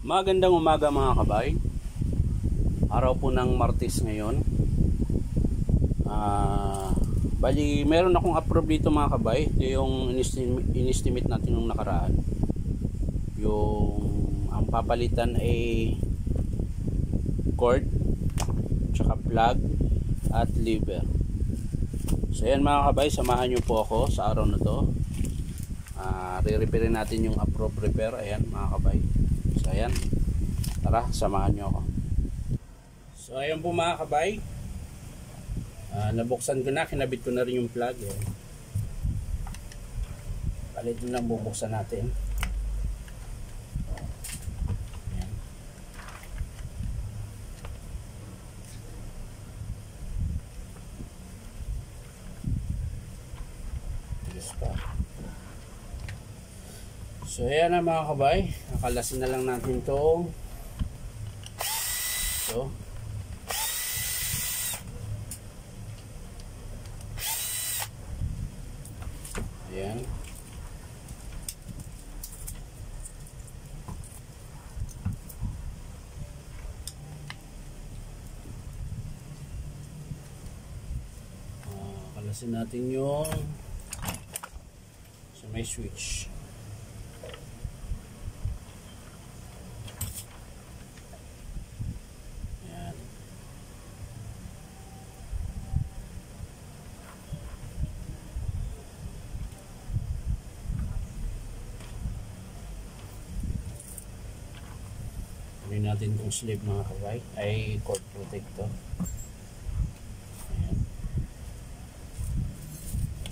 Magandang umaga mga kabay. Araw po ng Martes ngayon. Bali, meron akong approve dito mga kabay. Ito yung in-estimate natin nung nakaraan. Ang papalitan ay cord, tsaka plug at lever. So yan mga kabay, samahan nyo po ako sa araw na to. Re-repairin natin yung approve repair. Ayan mga kabay. So ayan, tara samahan nyo ako. So ayan po mga kabay, nabuksan ko na, kinabit ko na rin yung plug. Palit lang bubuksan natin. Ayan. So ayan na mga kabay, nakalasin na lang natin itong ayan. Kalasin natin yung sa may switch. Natin kung sleeve mga kabay ay cord protector. Ayan.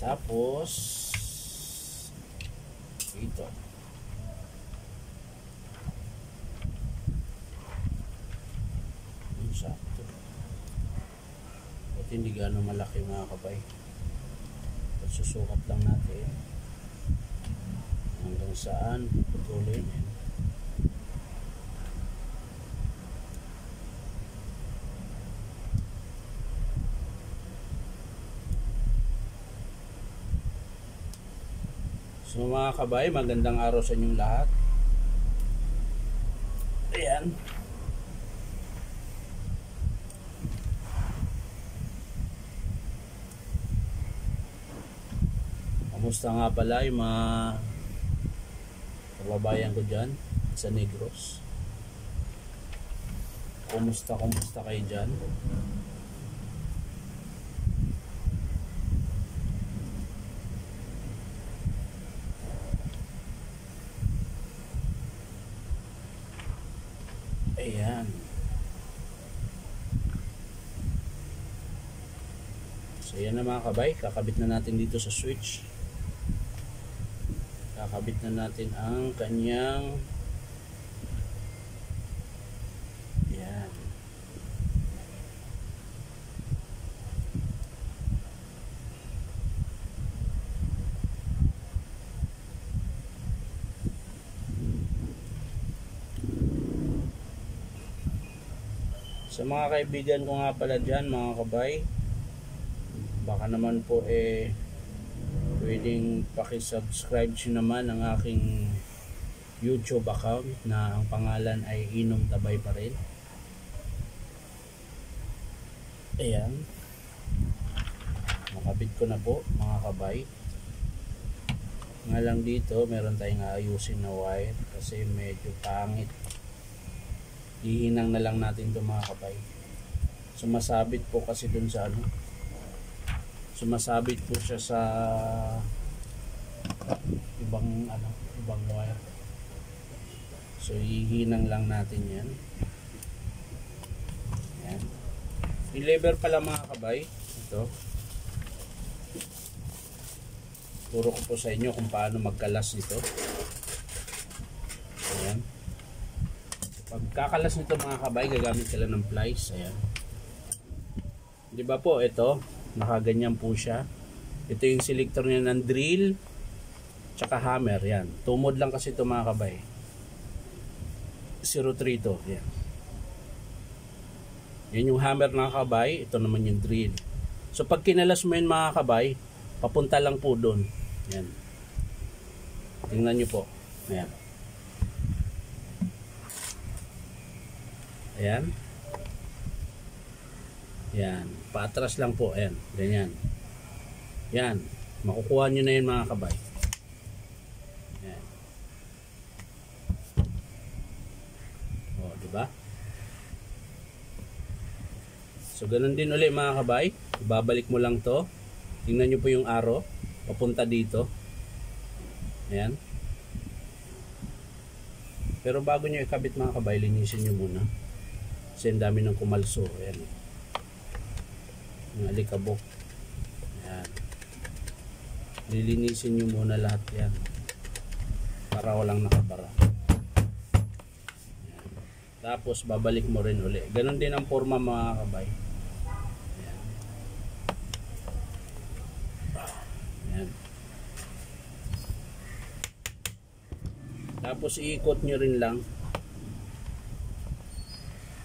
Tapos ito yung sakto at hindi gano'ng malaki mga kabay. At susukat lang natin hanggang saan putulin. So mga kabay, magandang araw sa inyong lahat. Ayan. Kamusta nga pala yung mga kababayan ko dyan sa Negros? Kumusta kayo dyan? Ayan. So yan na mga kabay, kakabit na natin dito sa switch. Kakabit na natin ang kanyang ayan. Sa mga kaibigan ko nga pala dyan mga kabay, baka naman po pwedeng pakisubscribe nyo naman ang aking YouTube account na ang pangalan ay Inom Tabay pa rin. Ayan, nakabit ko na po mga kabay. Nga lang dito meron tayong ayusin na wire kasi medyo pangit. Ihinang na lang natin ito mga kabay. Sumasabit po kasi dun sa sumasabit po siya sa ibang wire. So ihinang lang natin yan. Yan. Yung lever pala mga kabay, ito turo ko po sa inyo kung paano magkalas nito. Ayan. Pagkakalas nito mga kabay, gagamit sila ng plies. Ayan. Di ba po, ito, nakaganyan po siya. Ito yung selector niya ng drill, tsaka hammer. Yan. Tumod lang kasi ito mga kabay. 03 to. Yan. Yan yung hammer mga kabay. Ito naman yung drill. So pag kinalas mo yun mga kabay, papunta lang po doon. Yan. Tingnan nyo po. Ayan. Ayan. Yan. Paatras lang po. Ayan. Ganyan. Yan. Makukuha nyo na yun mga kabay. Ayan. O, diba? So, ganun din ulit mga kabay. Ibabalik mo lang to. Tingnan nyo po yung arrow. Papunta dito. Ayan. Pero bago nyo ikabit mga kabay, linisin nyo muna. Kasi ang dami ng kumalso. Ayan. Yung alikabok. Ayan. Lilinisin nyo muna lahat yan. Para walang nakabara. Ayan. Tapos babalik mo rin uli. Ganon din ang forma mga kabay. Ayan. Ayan. Tapos iikot nyo rin lang.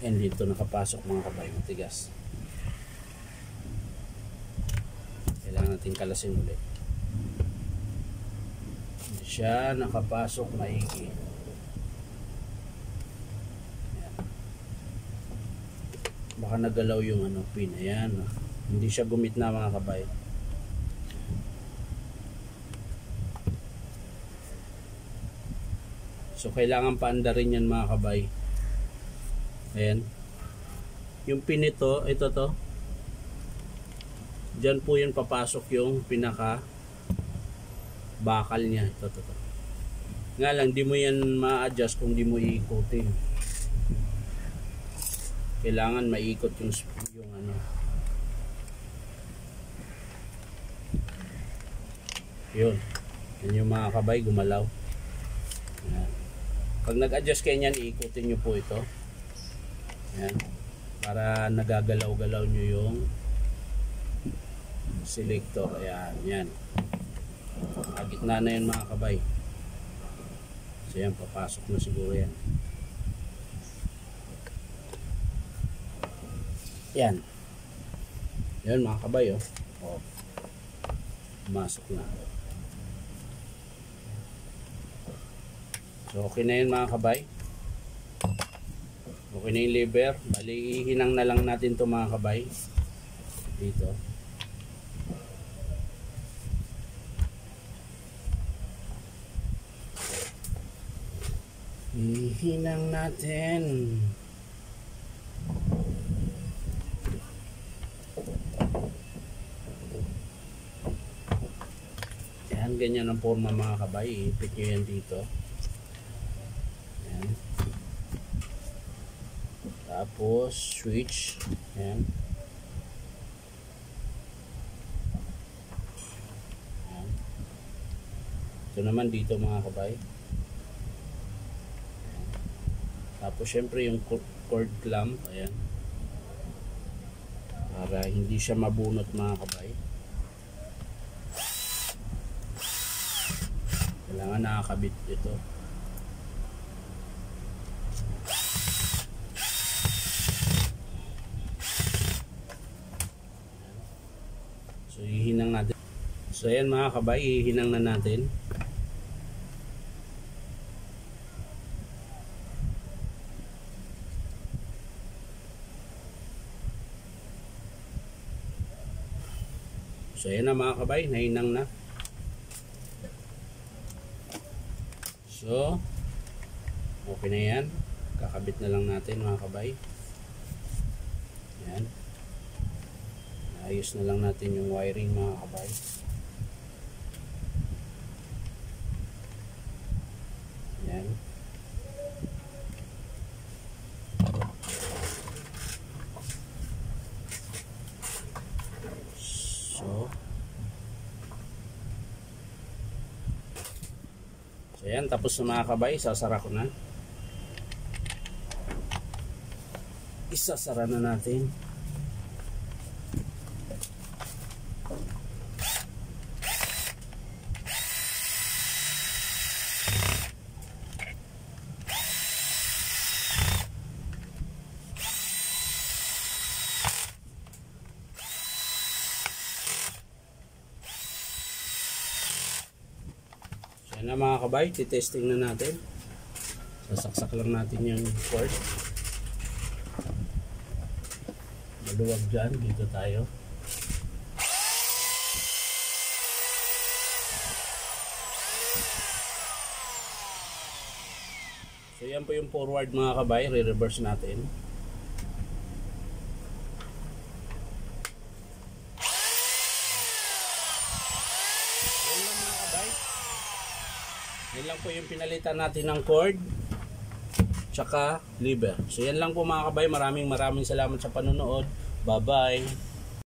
Ayan, dito nakapasok mga kabay, matigas. Kailangan natin kalasin ulit. Hindi siya nakapasok maigi. Ayan. Baka nagalaw yung pin. Ayan. Hindi siya gumitna mga kabay. So kailangan paandarin yan mga kabay. Ayan. Yung pin ito to. Diyan po yun papasok yung pinaka bakal niya. Ito. Nga lang, di mo yan ma-adjust kung di mo iikutin. Kailangan maikot yung Yun. Yan yung mga kabay, gumalaw. Ayan. Pag nag-adjust kayo niyan, iikutin nyo po ito. Ayan. Para nagagalaw-galaw nyo yung selector. Ayan. Yan. Gitna na yan mga kabay. So yan, papasok na siguro yan. Yan. Yan mga kabay, oh. Pumasok na. So okay na yun mga kabay. Okay na yung lever. Bali, hinang na lang natin to mga kabay. Dito. Hinang natin. Yan, ganyan ang forma mga kabay. Iipit nyo yan dito. Yan. Tapos switch. Yan. Yan. Ito naman dito mga kabay. Yan. Tapos syempre yung cord clamp. Ayan. Para hindi siya mabunot mga kabay. Kailangan nakakabit ito. So ihinang natin. So ayan mga kabay, ihinang na natin. So ayan na mga kabay, nahinang na. So okay na yan. Kakabit na lang natin mga kabay. Yan. Ayos na lang natin yung wiring mga kabay. Yan. So yan, tapos na mga kabay, sasara ko na. Isasara na natin. Yan na mga kabay, titesting na natin. Sasaksak lang natin yung cord. maluwag dyan. Dito tayo. So yan po yung forward mga kabay, re-reverse natin. Yan lang mga kabay. Yan lang po yung pinalitan natin ng cord tsaka lever. So yan lang po mga kabay, maraming salamat sa panonood. Bye bye.